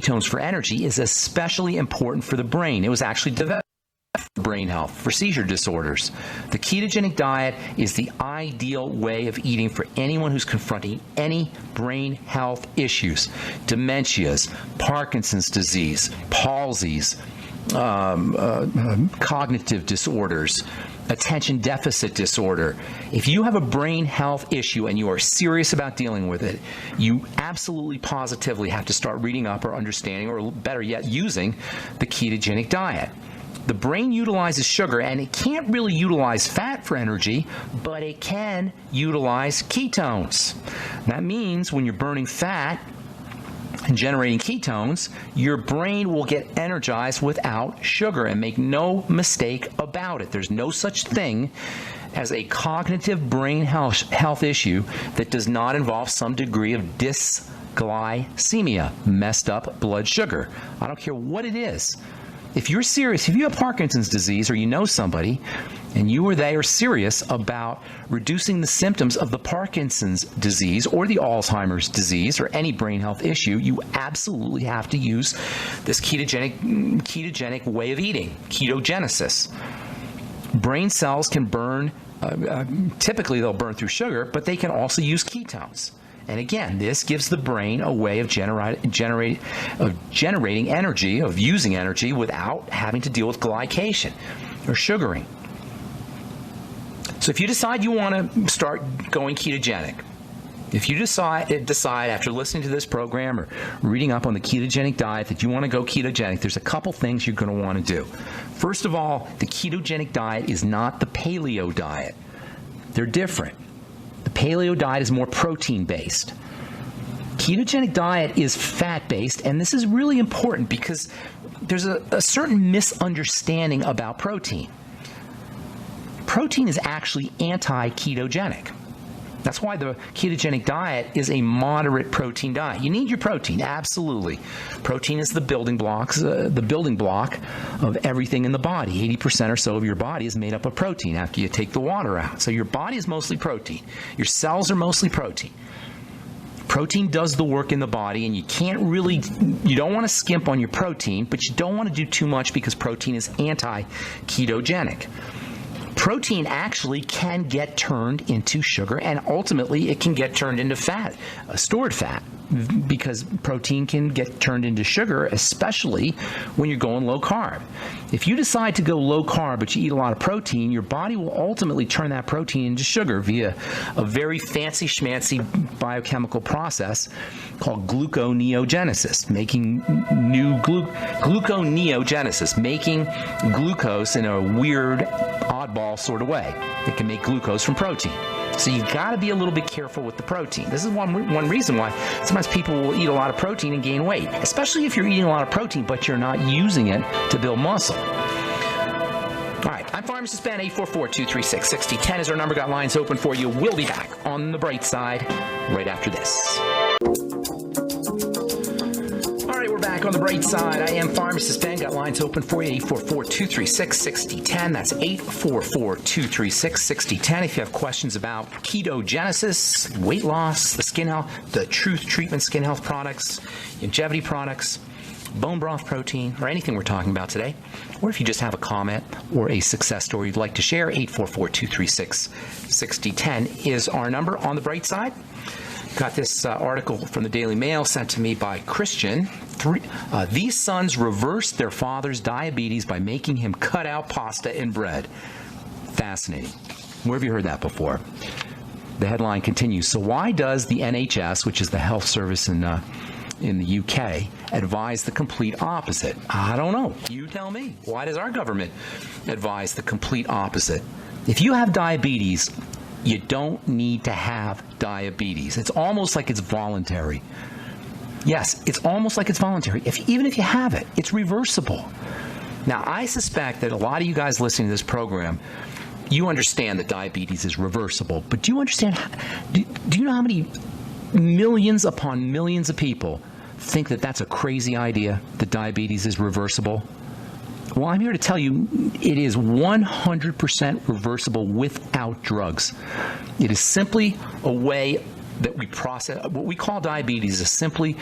ketones for energy is especially important for the brain. It was actually developed for brain health, for seizure disorders. The ketogenic diet is the ideal way of eating for anyone who's confronting any brain health issues: dementias, Parkinson's disease, palsies, cognitive disorders, attention deficit disorder. If you have a brain health issue and you are serious about dealing with it, you absolutely positively have to start reading up or understanding, or better yet, using the ketogenic diet. The brain utilizes sugar, and it can't really utilize fat for energy, but it can utilize ketones. That means when you're burning fat and generating ketones, your brain will get energized without sugar. And make no mistake about it, there's no such thing as a cognitive brain health issue that does not involve some degree of dysglycemia, messed up blood sugar. I don't care what it is. If you're serious, if you have Parkinson's disease, or you know somebody, and you or they are serious about reducing the symptoms of the Parkinson's disease or the Alzheimer's disease or any brain health issue, you absolutely have to use this ketogenic way of eating, ketogenesis. Brain cells can burn, typically they'll burn through sugar, but they can also use ketones. And again, this gives the brain a way of generating energy, of using energy without having to deal with glycation or sugaring. So if you decide you want to start going ketogenic, if you decide after listening to this program or reading up on the ketogenic diet that you want to go ketogenic, there's a couple things you're going to want to do. First of all, the ketogenic diet is not the paleo diet. They're different. The paleo diet is more protein-based. Ketogenic diet is fat-based, and this is really important because there's a certain misunderstanding about protein. Protein is actually anti-ketogenic. That's why the ketogenic diet is a moderate protein diet. You need your protein, absolutely. Protein is the building block of everything in the body. 80% or so of your body is made up of protein after you take the water out. So your body is mostly protein. Your cells are mostly protein. Protein does the work in the body, and you don't want to skimp on your protein, but you don't want to do too much because protein is anti-ketogenic. Protein actually can get turned into sugar, and ultimately it can get turned into fat, stored fat, because protein can get turned into sugar, especially when you're going low carb. If you decide to go low carb but you eat a lot of protein, your body will ultimately turn that protein into sugar via a very fancy schmancy biochemical process called gluconeogenesis, making making glucose in a weird, oddball sort of way. It can make glucose from protein. So you've got to be a little bit careful with the protein. This is one reason why sometimes people will eat a lot of protein and gain weight, especially if you're eating a lot of protein but you're not using it to build muscle. All right, I'm Pharmacist Ben. 844-236-6010 is our number. Got lines open for you. We'll be back on the bright side right after this. All right, we're back on the bright side. I am Pharmacist Ben. Got lines open for you. 844-236-6010. That's 844-236-6010. If you have questions about ketogenesis, weight loss, the skin health, the Truth Treatment skin health products, longevity products, bone broth protein, or anything we're talking about today, or if you just have a comment or a success story you'd like to share, 844-236-6010 is our number on the bright side. Got this article from the Daily Mail sent to me by Christian. These sons reversed their father's diabetes by making him cut out pasta and bread. Fascinating. Where have you heard that before? The headline continues. So why does the NHS, which is the health service in the UK, advise the complete opposite? I don't know. You tell me. Why does our government advise the complete opposite? If you have diabetes, you don't need to have diabetes. It's almost like it's voluntary. Yes, it's almost like it's voluntary. Even if you have it, it's reversible. Now, I suspect that a lot of you guys listening to this program, you understand that diabetes is reversible, but do you understand, do you know how many millions upon millions of people think that that's a crazy idea, that diabetes is reversible? Well, I'm here to tell you it is 100% reversible without drugs. It is simply a way that we process. What we call diabetes is simply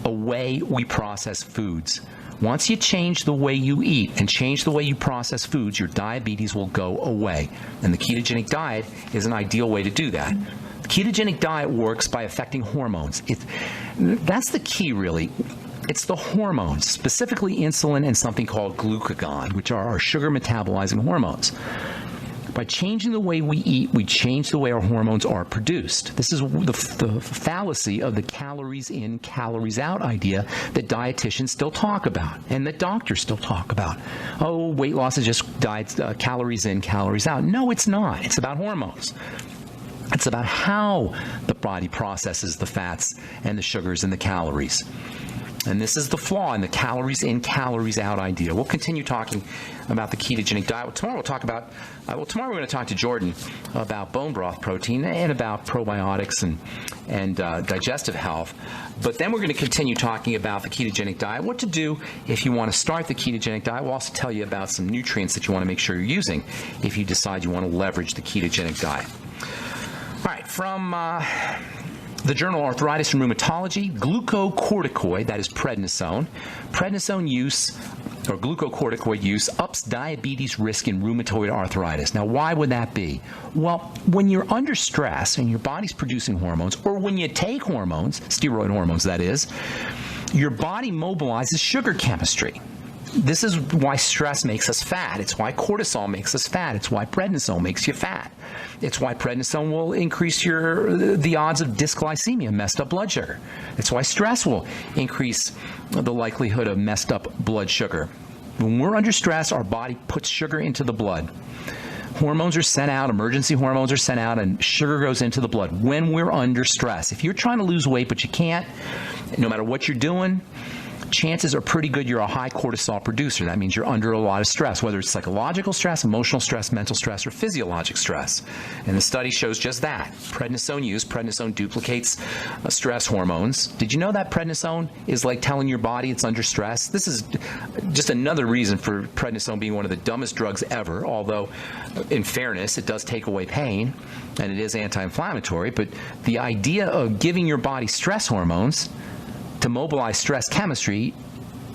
a way we process foods. Once you change the way you eat and change the way you process foods, your diabetes will go away. And the ketogenic diet is an ideal way to do that. The ketogenic diet works by affecting hormones. That's the key, really. It's the hormones, specifically insulin and something called glucagon, which are our sugar metabolizing hormones. By changing the way we eat, we change the way our hormones are produced. This is the fallacy of the calories in, calories out idea that dietitians still talk about and that doctors still talk about. Oh, weight loss is just diet, calories in, calories out. No, it's not. It's about hormones. It's about how the body processes the fats and the sugars and the calories. And this is the flaw in the calories in, calories out idea. We'll continue talking about the ketogenic diet. Tomorrow we'll talk about, tomorrow we're going to talk to Jordan about bone broth protein and about probiotics and digestive health. But then we're going to continue talking about the ketogenic diet, what to do if you want to start the ketogenic diet. We'll also tell you about some nutrients that you want to make sure you're using if you decide you want to leverage the ketogenic diet. All right, from the journal Arthritis and Rheumatology, glucocorticoid, that is prednisone. Prednisone use, or glucocorticoid use, ups diabetes risk in rheumatoid arthritis. Now, why would that be? Well, when you're under stress and your body's producing hormones, or when you take hormones, steroid hormones that is, your body mobilizes sugar chemistry. This is why stress makes us fat. It's why cortisol makes us fat. It's why prednisone makes you fat. It's why prednisone will increase the odds of dysglycemia, messed up blood sugar. It's why stress will increase the likelihood of messed up blood sugar. When we're under stress, our body puts sugar into the blood. Hormones are sent out, emergency hormones are sent out, and sugar goes into the blood when we're under stress. If you're trying to lose weight but you can't, no matter what you're doing, chances are pretty good you're a high cortisol producer. That means you're under a lot of stress, whether it's psychological stress, emotional stress, mental stress, or physiologic stress. And the study shows just that. Prednisone duplicates stress hormones. Did you know that prednisone is like telling your body it's under stress? This is just another reason for prednisone being one of the dumbest drugs ever, although in fairness, it does take away pain and it is anti-inflammatory. But the idea of giving your body stress hormones to mobilize stress chemistry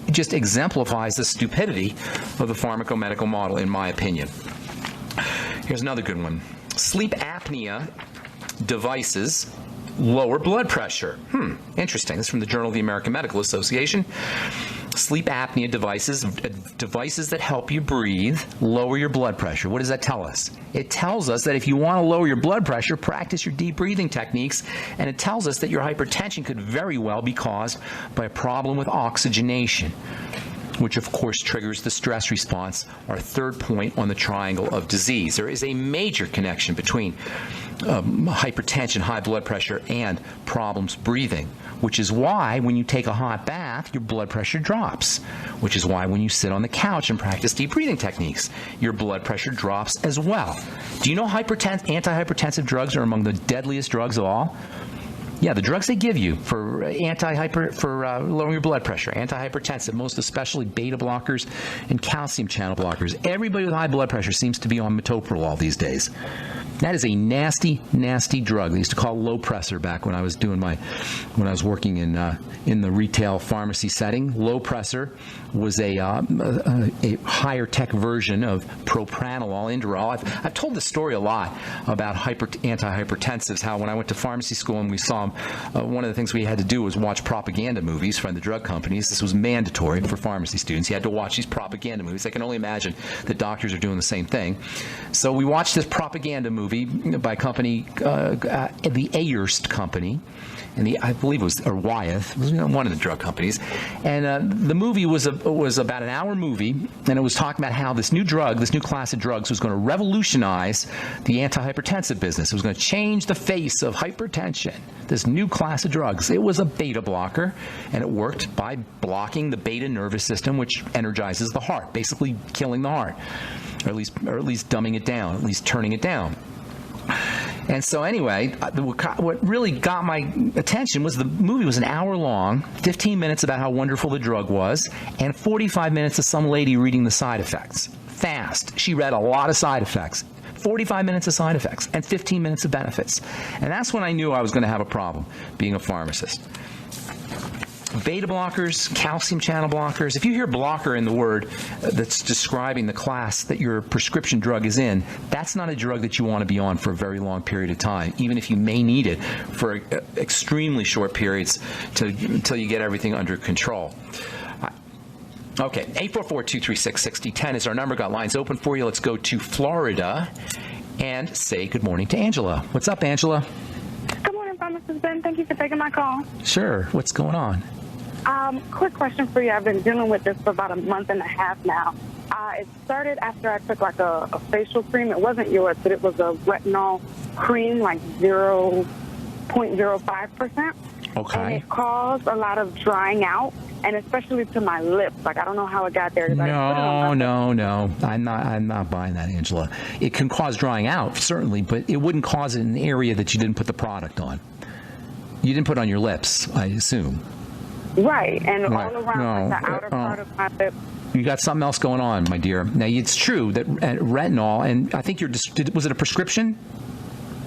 just exemplifies the stupidity of the pharmacomedical model, in my opinion. Here's another good one. Sleep apnea devices lower blood pressure. Interesting. This is from the Journal of the American Medical Association. Sleep apnea devices that help you breathe, lower your blood pressure. What does that tell us? It tells us that if you want to lower your blood pressure, practice your deep breathing techniques, and it tells us that your hypertension could very well be caused by a problem with oxygenation, which of course triggers the stress response, our third point on the triangle of disease. There is a major connection between hypertension, high blood pressure, and problems breathing, which is why when you take a hot bath, your blood pressure drops, which is why when you sit on the couch and practice deep breathing techniques, your blood pressure drops as well. Do you know antihypertensive drugs are among the deadliest drugs of all? Yeah, the drugs they give you for lowering your blood pressure, antihypertensive, most especially beta blockers and calcium channel blockers. Everybody with high blood pressure seems to be on metoprolol these days. That is a nasty, nasty drug. They used to call it low pressor back when I was working in the retail pharmacy setting. Low pressor was a higher tech version of propranolol, Inderal. I've told this story a lot about antihypertensives. How when I went to pharmacy school and we saw one of the things we had to do was watch propaganda movies from the drug companies. This was mandatory for pharmacy students. You had to watch these propaganda movies. I can only imagine that doctors are doing the same thing. So we watched this propaganda movie by a company, the Ayerst company, and I believe it was, or Wyeth, was one of the drug companies. And the movie was about an hour movie, and it was talking about how this new class of drugs was going to revolutionize the antihypertensive business. It was going to change the face of hypertension. This new class of drugs. It was a beta blocker, and it worked by blocking the beta nervous system, which energizes the heart, basically killing the heart, or at least dumbing it down, at least turning it down. And so anyway, what really got my attention was the movie was an hour long, 15 minutes about how wonderful the drug was, and 45 minutes of some lady reading the side effects. Fast. She read a lot of side effects. 45 minutes of side effects and 15 minutes of benefits. And that's when I knew I was going to have a problem being a pharmacist. Beta blockers, calcium channel blockers. If you hear blocker in the word that's describing the class that your prescription drug is in, that's not a drug that you want to be on for a very long period of time, even if you may need it for extremely short periods until you get everything under control. Okay, 844-236-6010 is our number. Got lines open for you. Let's go to Florida and say good morning to Angela. What's up, Angela? Good morning, Pharmacist Ben. Thank you for taking my call. Sure. What's going on? Quick question for you. I've been dealing with this for about a month and a half now. It started after I took like a facial cream. It wasn't yours, but it was a retinol cream, like 0.05%. Okay. And it caused a lot of drying out, and especially to my lips. Like, I don't know how it got there. No. I'm not buying that, Angela. It can cause drying out, certainly, but it wouldn't cause it in an area that you didn't put the product on. You didn't put it on your lips, I assume. Right, and Right. all around like the outer part of my lips. You got something else going on, my dear. Now, it's true that retinol, and I think was it a prescription?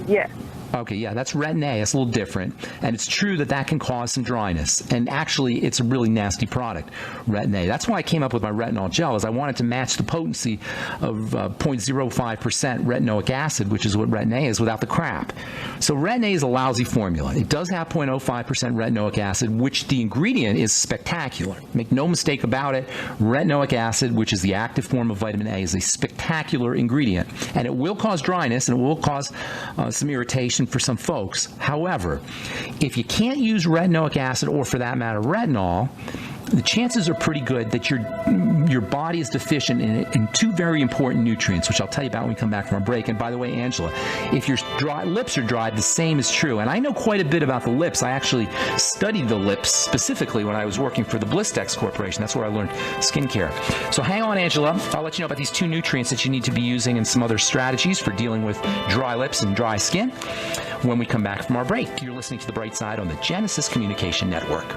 Yes. Okay, yeah, that's Retin-A. It's a little different. And it's true that that can cause some dryness. And actually, it's a really nasty product, Retin-A. That's why I came up with my retinol gel, is I wanted to match the potency of 0.05% retinoic acid, which is what Retin-A is, without the crap. So Retin-A is a lousy formula. It does have 0.05% retinoic acid, which the ingredient is spectacular. Make no mistake about it. Retinoic acid, which is the active form of vitamin A, is a spectacular ingredient. And it will cause dryness, and it will cause some irritation for some folks. However, if you can't use retinoic acid, or for that matter retinol, the chances are pretty good that your body is deficient in two very important nutrients, which I'll tell you about when we come back from our break. And by the way, Angela, if your lips are dry, the same is true. And I know quite a bit about the lips. I actually studied the lips specifically when I was working for the Blistex Corporation. That's where I learned skincare. So hang on, Angela. I'll let you know about these two nutrients that you need to be using and some other strategies for dealing with dry lips and dry skin when we come back from our break. You're listening to The Bright Side on the Genesis Communication Network.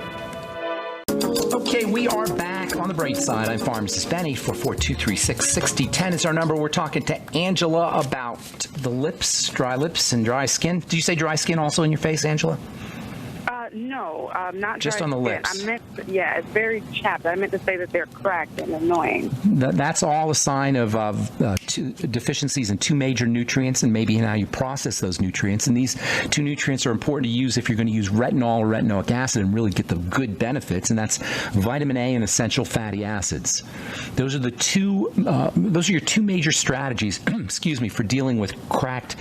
Okay, we are back on The Bright Side. I'm Pharmacist Ben. 844-236-6010 is our number. We're talking to Angela about the lips, dry lips and dry skin. Did you say dry skin also in your face, Angela? No, not just dry on the skin. lips. It's very chapped. I meant to say that they're cracked and annoying. That's all a sign of deficiencies in two major nutrients, and maybe in how you process those nutrients. And these two nutrients are important to use if you're going to use retinol or retinoic acid and really get the good benefits, and that's vitamin A and essential fatty acids. Those are your two major strategies, excuse me, for dealing with cracked,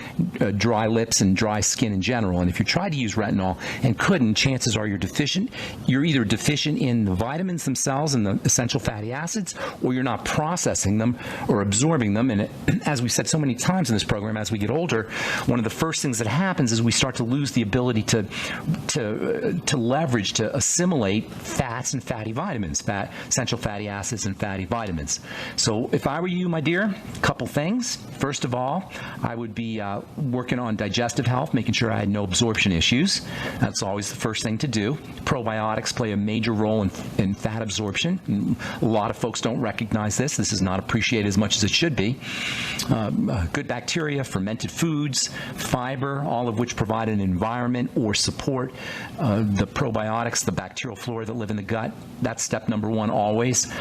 dry lips and dry skin in general. And if you try to use retinol and couldn't, chances are you're either deficient in the vitamins themselves and the essential fatty acids, or you're not processing them or absorbing them. And as we said so many times in this program, as we get older, one of the first things that happens is we start to lose the ability to leverage, to assimilate fats and fatty vitamins, essential fatty acids and fatty vitamins. So if I were you, my dear, a couple things. First of all, I would be working on digestive health, making sure I had no absorption issues. That's always the first thing to do. Probiotics play a major role in fat absorption. A lot of folks don't recognize this. This is not appreciated as much as it should be. Good bacteria, fermented foods, fiber, all of which provide an environment or support the probiotics, the bacterial flora that live in the gut. That's step number one always.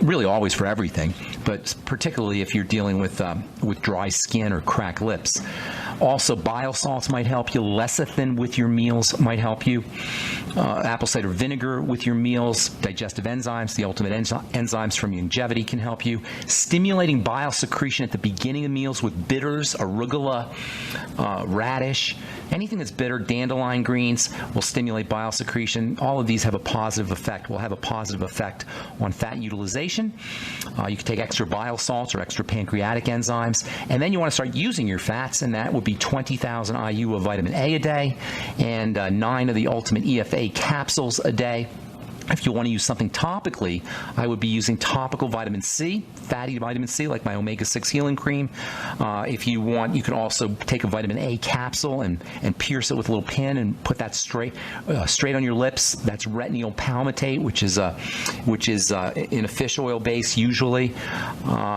Really always for everything, but particularly if you're dealing with dry skin or cracked lips. Also, bile salts might help you. Lecithin with your meals might help you. Apple cider vinegar with your meals. Digestive enzymes, the ultimate enzymes from longevity can help you. Stimulating bile secretion at the beginning of meals with bitters, arugula, radish. Anything that's bitter, dandelion greens will stimulate bile secretion. All of these have a positive effect. Will have a positive effect on fat utilization. You can take extra bile salts or extra pancreatic enzymes. And then you want to start using your fats, and that would be 20,000 IU of vitamin A a day and 9 of the ultimate EFA capsules a day. If you want to use something topically, I would be using topical vitamin C, fatty vitamin C, like my omega-6 healing cream. If you want, you can also take a vitamin A capsule and pierce it with a little pin and put that straight on your lips. That's retinol palmitate, which is in a fish oil base usually.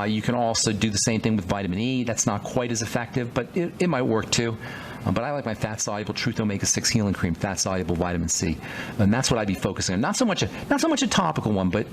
You can also do the same thing with vitamin E. That's not quite as effective, but it might work too. But I like my fat-soluble Truth Omega-6 Healing Cream, fat-soluble vitamin C, and that's what I'd be focusing on. Not so much a topical one, but